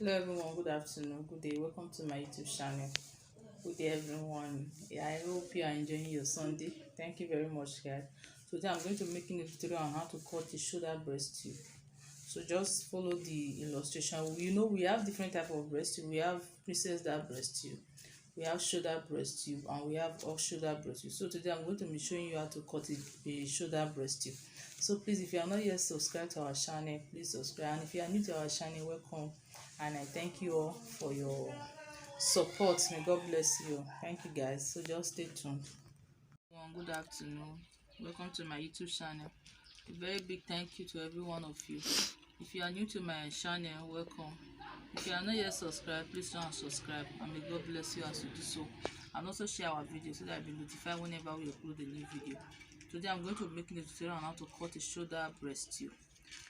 Hello everyone, good afternoon, good day, welcome to my YouTube channel. Good day everyone. Yeah, I hope you are enjoying your Sunday. Thank you very much guys. Today I'm going to be making a tutorial on how to cut the shoulder breast tube. So just follow the illustration. We have different type of breast tube. We have princess that breast tube, we have shoulder breast tube, and we have off shoulder breast tube. So today I'm going to be showing you how to cut a shoulder breast tube. So please, if you are not yet subscribed to our channel, please subscribe, and if you are new to our channel, welcome, and I thank you all for your support. May God bless you. Thank you guys. So just stay tuned. Good afternoon, welcome to my YouTube channel. A very big thank you to every one of you. If you are new to my channel, welcome. If you are not yet subscribed, please don't subscribe, and may God bless you as you do so. And also share our video so that you'll be notified whenever we upload a new video. Today I'm going to be making a tutorial on how to cut a shoulder breast tube.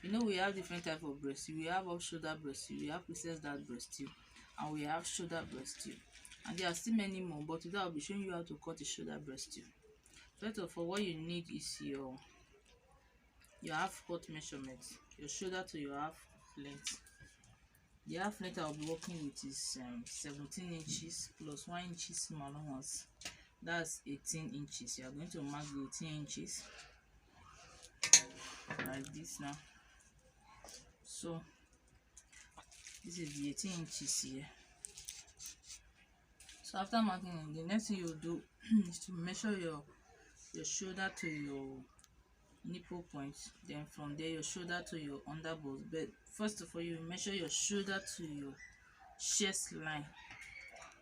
We have different type of breast tube. We have off shoulder breast tube, we have princess that breast tube, and we have shoulder breast tube. And there are still many more, but today I'll be showing you how to cut a shoulder breast tube. First of all, what you need is your half cut measurement, your shoulder to your half length. The half length I'll be working with is 17 inches plus 1 inch smaller ones. That's 18 inches. You are going to mark the 18 inches like this now. So this is the 18 inches here. So after marking, the next thing you do is to measure your shoulder to your nipple point, then from there your shoulder to your underbust. But first of all, you measure your shoulder to your chest line,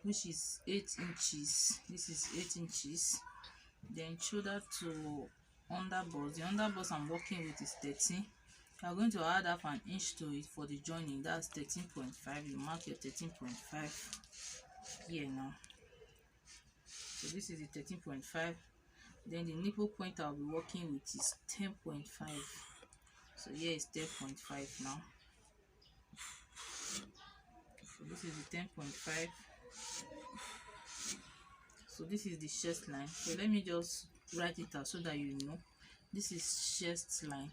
which is 8 inches. This is 8 inches. Then shoulder to underbust, the underbust I'm working with is 13. You are going to add half an inch to it for the joining. That's 13.5. You mark your 13.5 here now. So this is the 13.5. Then the nipple point I'll be working with is 10.5. So here is 10.5 now. So this is the 10.5. So this is the chest line. So let me just write it out so that you know. This is chest line.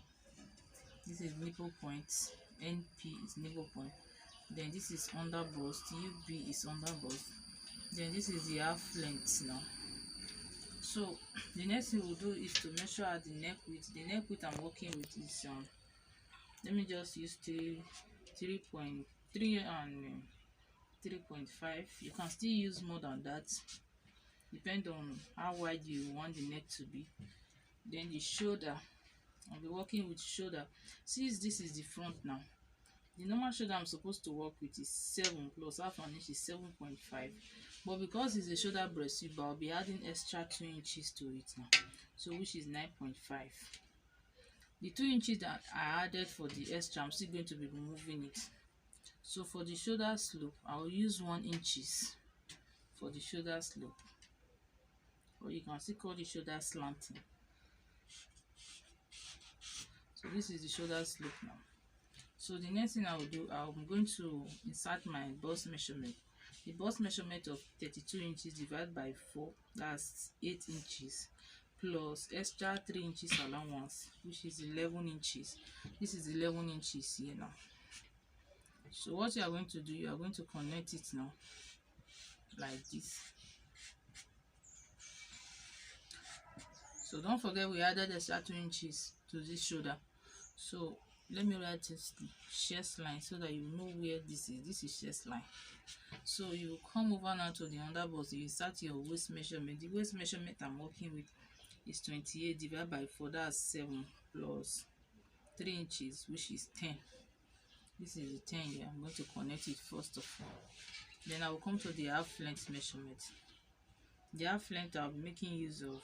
This is nipple point. NP is nipple point. Then this is underbust. UB is underbust. Then this is the half length now. So the next thing we'll do is to measure at the neck width. The neck width I'm working with is let me just use 3.3 and 3.5. You can still use more than that, depend on how wide you want the neck to be. Then the shoulder, I'll be working with shoulder. Since this is the front now, the normal shoulder I'm supposed to work with is 7 plus half an inch is 7.5. But because it's a shoulder breast tube, I'll be adding extra 2 inches to it now, so which is 9.5. The 2 inches that I added for the extra, I'm still going to be removing it. So for the shoulder slope, I'll use 1 inches for the shoulder slope, or you can still call the shoulder slanting. So this is the shoulder slope now. So the next thing I will do, I'm going to insert my bust measurement. The bust measurement of 32 inches divided by 4, that's 8 inches, plus extra 3 inches allowance, which is 11 inches. This is 11 inches here now. So what you are going to do, you are going to connect it now like this. So don't forget we added extra 2 inches to this shoulder. So let me write this chest line so that you know where this is. This is chest line. So you come over now to the underbust. You start your waist measurement. The waist measurement I'm working with is 28 divided by 4, that's 7, plus 3 inches, which is 10. This is the 10 here. I'm going to connect it first of all. Then I will come to the half length measurement. The half length I'll be making use of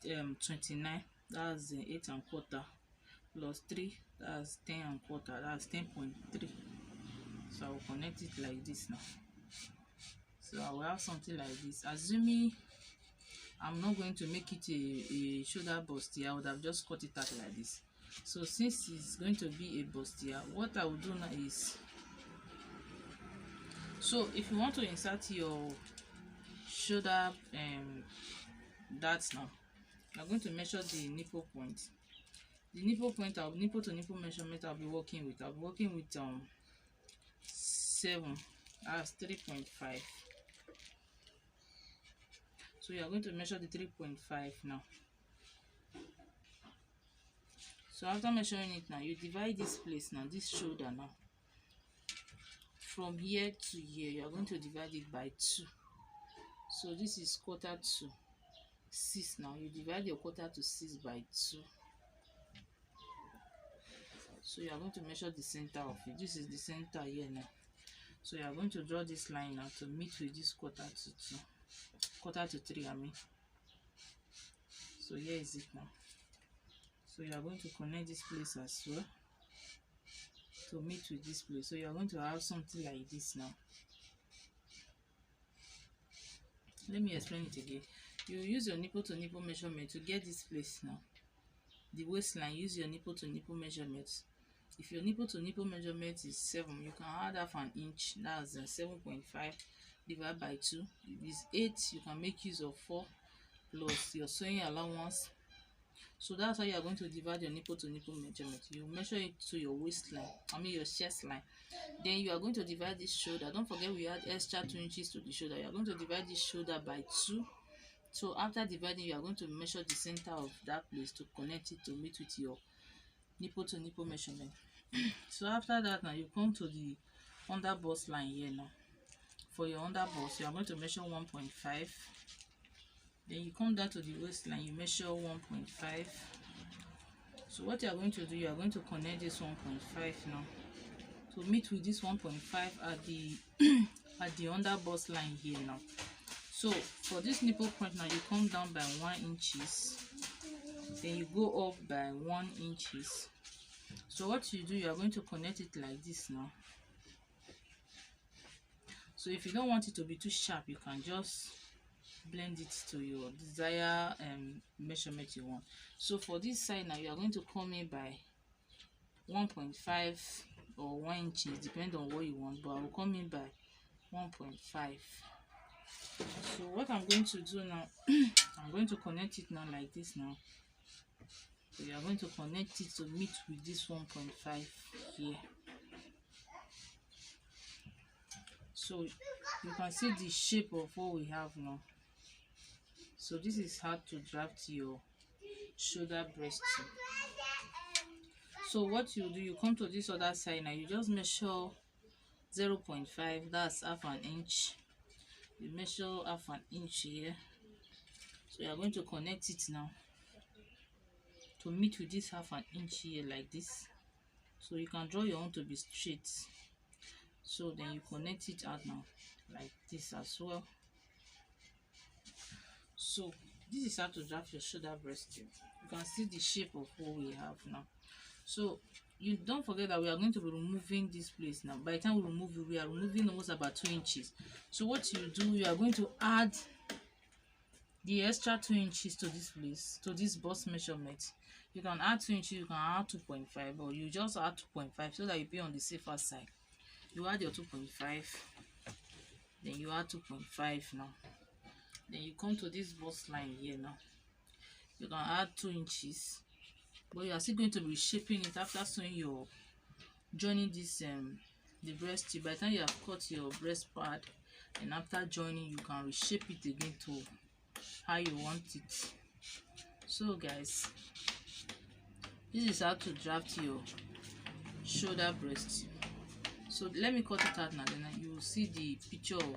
29, that's 8 and quarter, plus 3, that's 10 and quarter, that's 10.3. So I will connect it like this now. So I will have something like this. Assuming I'm not going to make it a shoulder bustier, I would have just cut it out like this. So since it's going to be a bustier, what I will do now is, so if you want to insert your shoulder darts now, I'm going to measure the nipple point. The nipple point, nipple to nipple measurement I'll be working with 7, that's 3.5. So you are going to measure the 3.5 now. So after measuring it now, you divide this place now, this shoulder now. From here to here, you are going to divide it by 2. So this is quarter to 6 now. You divide your quarter to 6 by 2. So you are going to measure the center of it. This is the center here now. So you are going to draw this line now to meet with this quarter to 2. Quarter to 3, I mean. So here is it now. So you are going to connect this place as well to meet with this place. So you are going to have something like this now. Let me explain it again. You use your nipple to nipple measurement to get this place now. The waistline, use your nipple to nipple measurement. If your nipple to nipple measurement is 7, you can add half an inch. That's 7.5 divided by 2. If it's 8, you can make use of 4 plus your sewing allowance. So that's how you are going to divide your nipple to nipple measurement. You measure it to your waistline, I mean your chest line. Then you are going to divide this shoulder. Don't forget we add extra 2 inches to the shoulder. You are going to divide this shoulder by 2. So after dividing, you are going to measure the center of that place to connect it to meet with your nipple to nipple measurement. So after that now, you come to the under bust line here now. For your under bust, you are going to measure 1.5. Then you come down to the waistline, you measure 1.5. So what you are going to do, you are going to connect this 1.5 now to meet with this 1.5 at the at the under bust line here now. So for this nipple point now, you come down by 1 inches, then you go up by 1 inches. So what you do, you are going to connect it like this now. So if you don't want it to be too sharp, you can just blend it to your desired measurement you want. So for this side now, you are going to come in by 1.5 or 1 inches, depending on what you want, but I will come in by 1.5. So what I'm going to do now, I'm going to connect it now like this now. So you are going to connect it to meet with this 1.5 here. So you can see the shape of what we have now. So this is how to draft your shoulder breast. So what you do, you come to this other side now, you just measure 0.5, that's half an inch. You measure half an inch here. So you are going to connect it now to meet with this half an inch here like this. So you can draw your own to be straight. So then you connect it out now like this as well. So this is how to draft your shoulder breast. You can see the shape of what we have now. So you don't forget that we are going to be removing this place now. By the time we remove it, we are removing almost about 2 inches. So what you do, you are going to add the extra 2 inches to this place, to this bust measurement. You can add 2 inches, you can add 2.5, or you just add 2.5 so that you be on the safer side. You add your 2.5, then you add 2.5 now. Then you come to this bust line here now. You can add 2 inches, but you are still going to be shaping it after sewing your joining this the breast tube. By the time you have cut your breast pad, and after joining, you can reshape it again to how you want it. So guys, this is how to draft your shoulder breast. So let me cut it out now, then you will see the picture of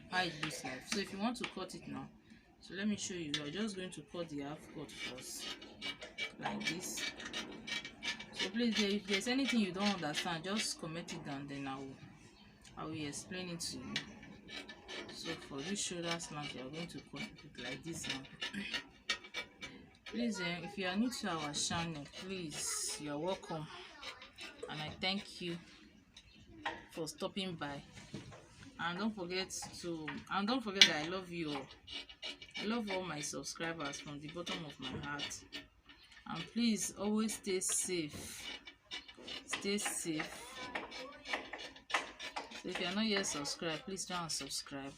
how it looks like. So if you want to cut it now, so let me show you. You are just going to cut the half cut first like this. So please, if there's anything you don't understand, just comment it down, then I will explain it to you. So for this shoulder slant, you are going to cut it like this now. Please, if you are new to our channel, please, you are welcome, and I thank you for stopping by. And don't forget that I love you all. I love all my subscribers from the bottom of my heart. And please always stay safe. Stay safe. So if you are not yet subscribed, please try and subscribe.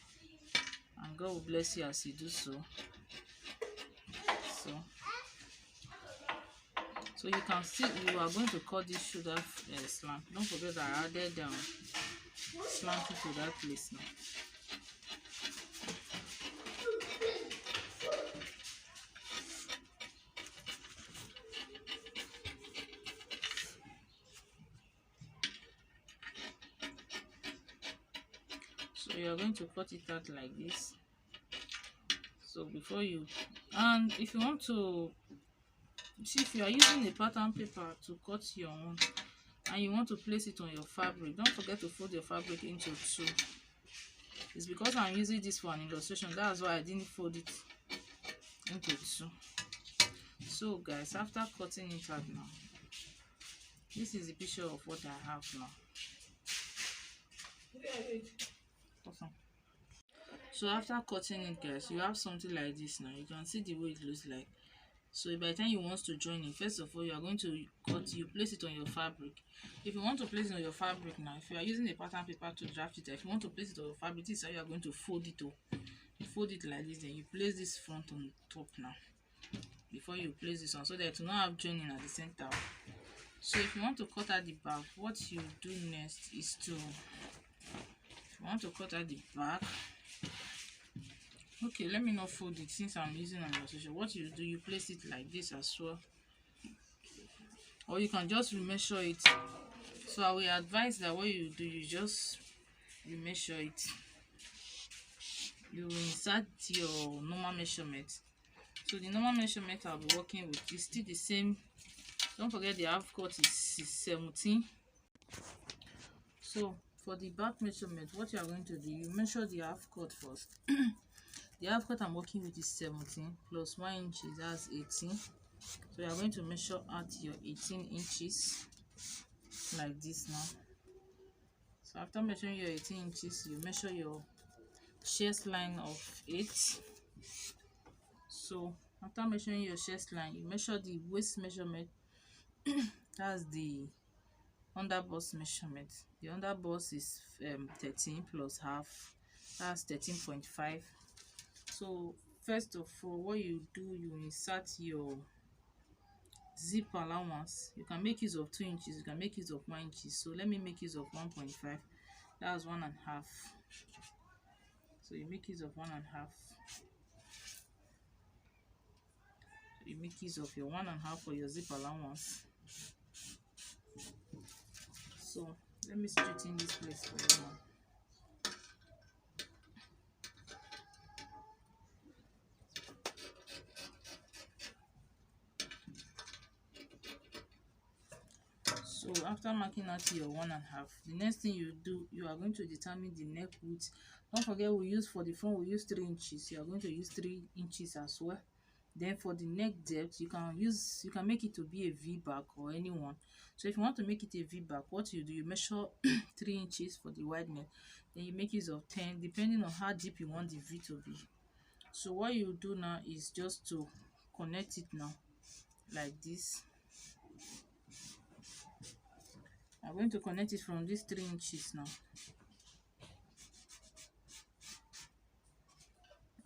And God will bless you as you do so. So you can see you are going to cut this shoulder slant. Don't forget that I added slant it to that place now. So you're going to cut it out like this. So before you, and if you want to see, if you are using a pattern paper to cut your own and you want to place it on your fabric, don't forget to fold your fabric into two. It's because I'm using this for an illustration, that's why I didn't fold it into two. So guys, after cutting it out now, this is the picture of what I have now. Awesome. So after cutting it, guys, you have something like this now. You can see the way it looks like. So by the time you want to join it, first of all, you are going to place it on your fabric. If you want to place it on your fabric now, if you are using a pattern paper to draft it, if you want to place it on your fabric, this is how you are going to fold it. You fold it like this, then you place this front on top now before you place this on, so that it will not have joining at the center. So if you want to cut out the back, what you do next is to, if you want to cut out the back, okay, let me not fold it since I'm using an illustration. What you do, you place it like this as well, or you can just remeasure it. So I will advise that what you do, you just remeasure it. You insert your normal measurement. So the normal measurement I'll be working with is still the same. Don't forget the half cut is 17. So for the back measurement, what you are going to do, you measure the half cut first. The half cut I'm working with is 17 plus 1 inches, that's 18. So you are going to measure out your 18 inches like this now. So after measuring your 18 inches, you measure your chest line of 8. So after measuring your chest line, you measure the waist measurement. That's the under bust measurement. The under bust is 13 plus half, that's 13.5. So first of all, what you do, you insert your zip allowance. You can make use of 2 inches, you can make use of 1 inches. So let me make use of 1.5, that's 1.5. So you make use of 1.5. You make use of your 1.5 for your zip allowance. So let me straighten this place for you now. So after marking out your 1.5, the next thing you do, you are going to determine the neck width. Don't forget, we use for the front, we use 3 inches. You are going to use 3 inches as well. Then for the neck depth, you can make it to be a V back or anyone. So if you want to make it a V back, what you do, you measure 3 inches for the wide neck, then you make use of 10 depending on how deep you want the V to be. So what you do now is just to connect it now like this. I'm going to connect it from these 3 inches now.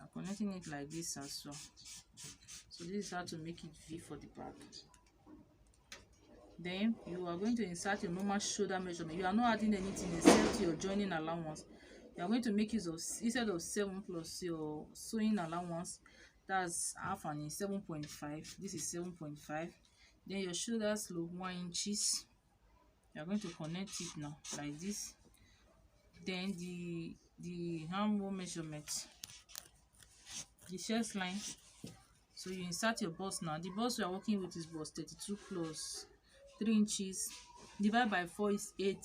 I'm connecting it like this as well. So this is how to make it V for the back. Then you are going to insert your normal shoulder measurement. You are not adding anything except your joining allowance. You are going to make use of, instead of 7 plus your sewing allowance, that's half an inch, 7.5. This is 7.5. Then your shoulder slope 1 inches. You are going to connect it now like this. Then the armhole measurement, the chest line. So you insert your bust now. The bust we are working with is bust 32 plus 3 inches. Divide by 4 is 8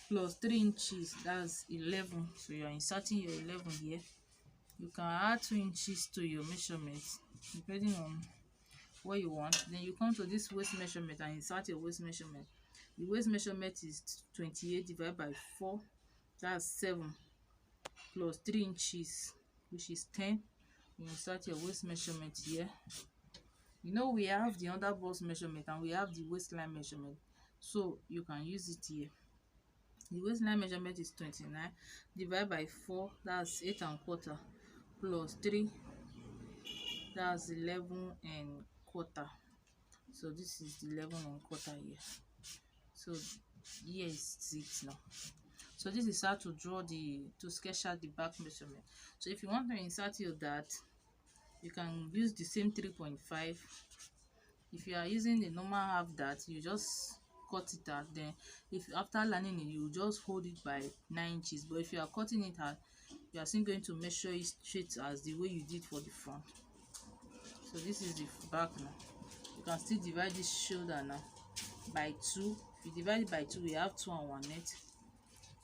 plus 3 inches, that's 11. So you are inserting your 11 here. You can add 2 inches to your measurement depending on what you want. Then you come to this waist measurement and insert your waist measurement. The waist measurement is 28 divided by 4, that's 7 plus 3 inches, which is 10. You insert your waist measurement here. You know, we have the under bust measurement and we have the waistline measurement, so you can use it here. The waistline measurement is 29 divided by 4, that's 8.25 plus 3, that's 11.25. So this is the 11.25 here. So here is it now. So this is how to draw to sketch out the back measurement. So if you want to insert your dart, you can use the same 3.5. if you are using the normal half dart, you just cut it out. Then if after learning it, you just hold it by 9 inches. But if you are cutting it out, you are still going to measure it straight as the way you did for the front. So this is the back now. You can still divide this shoulder now by 2. If you divide it by 2, we have 2 and 1 net.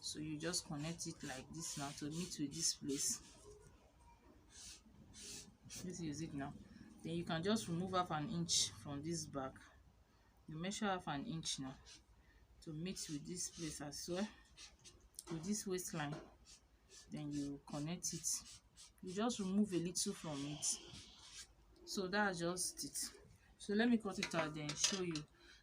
So you just connect it like this now to meet with this place. This is it now. Then you can just remove half an inch from this back. You measure half an inch now to meet with this place as well, with this waistline. Then you connect it. You just remove a little from it. So that's just it. So let me cut it out then show you.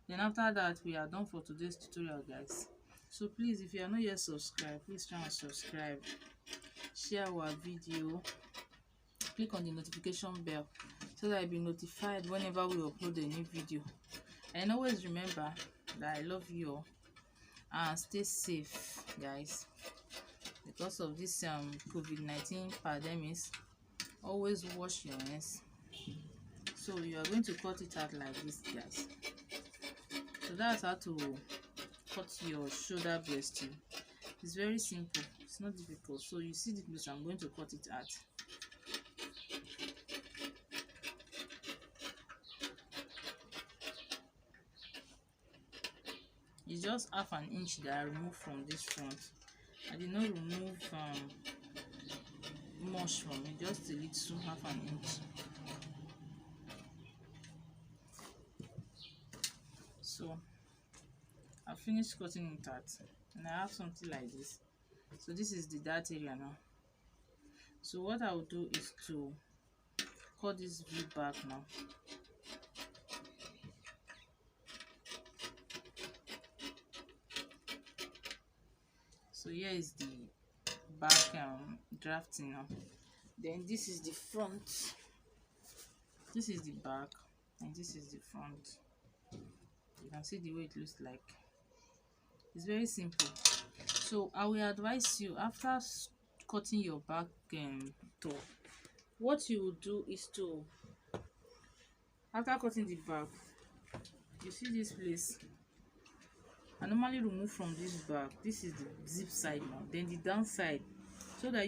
Then after that, we are done for today's tutorial, guys. So please, if you are not yet subscribed, please try and subscribe, share our video, click on the notification bell so that you'll be notified whenever we upload a new video. And always remember that I love you all, and stay safe, guys, because of this COVID-19 pandemic. Always wash your hands. So you are going to cut it out like this, guys. So that's how to cut your shoulder breast. It's very simple, it's not difficult. So you see the place, I'm going to cut it out. It's just half an inch that I removed from this front. I did not remove much from it, just a little, half an inch. So I finished cutting it out, and I have something like this. So this is the dart area now. So what I will do is to cut this view back now. So here is the back drafting now. Then this is the front. This is the back, and this is the front. You can see the way it looks like. It's very simple. So I will advise you, after cutting your back top, what you will do is to, after cutting the back, you see this place, I normally remove from this back. This is the zip side now, then the downside, so that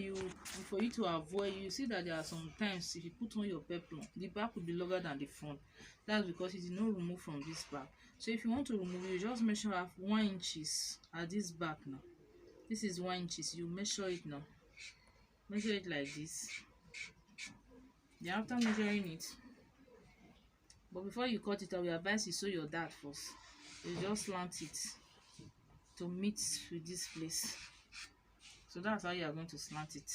for you to avoid, you see that there are sometimes if you put on your peplum, the back will be longer than the front. That's because it is not removed from this back. So if you want to remove it, you just measure 1 inches at this back now. This is 1 inches. You measure it now. Measure it like this. Then after measuring it, but before you cut it, I will advise you sew your dart first. You just slant it to meet with this place. So that's how you are going to slant it.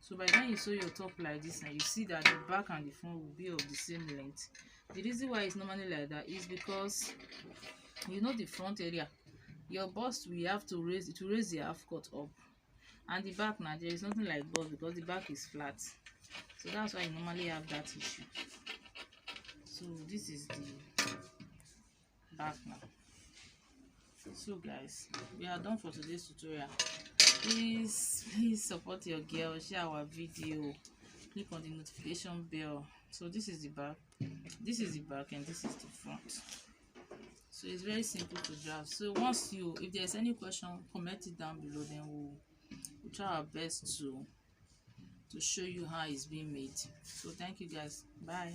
So by the time you sew your top like this, and you see that the back and the front will be of the same length. The reason why it's normally like that is because, you know, the front area, your bust will have to raise the half cut up, and the back now, there is nothing like bust because the back is flat. So that's why you normally have that issue. So this is the back now. So guys, we are done for today's tutorial. Please support your girl, share our video, click on the notification bell. So this is the back, this is the back, and this is the front. So it's very simple to draft. So if there's any question, comment it down below, then we'll try our best to show you how it's being made. So thank you guys, bye.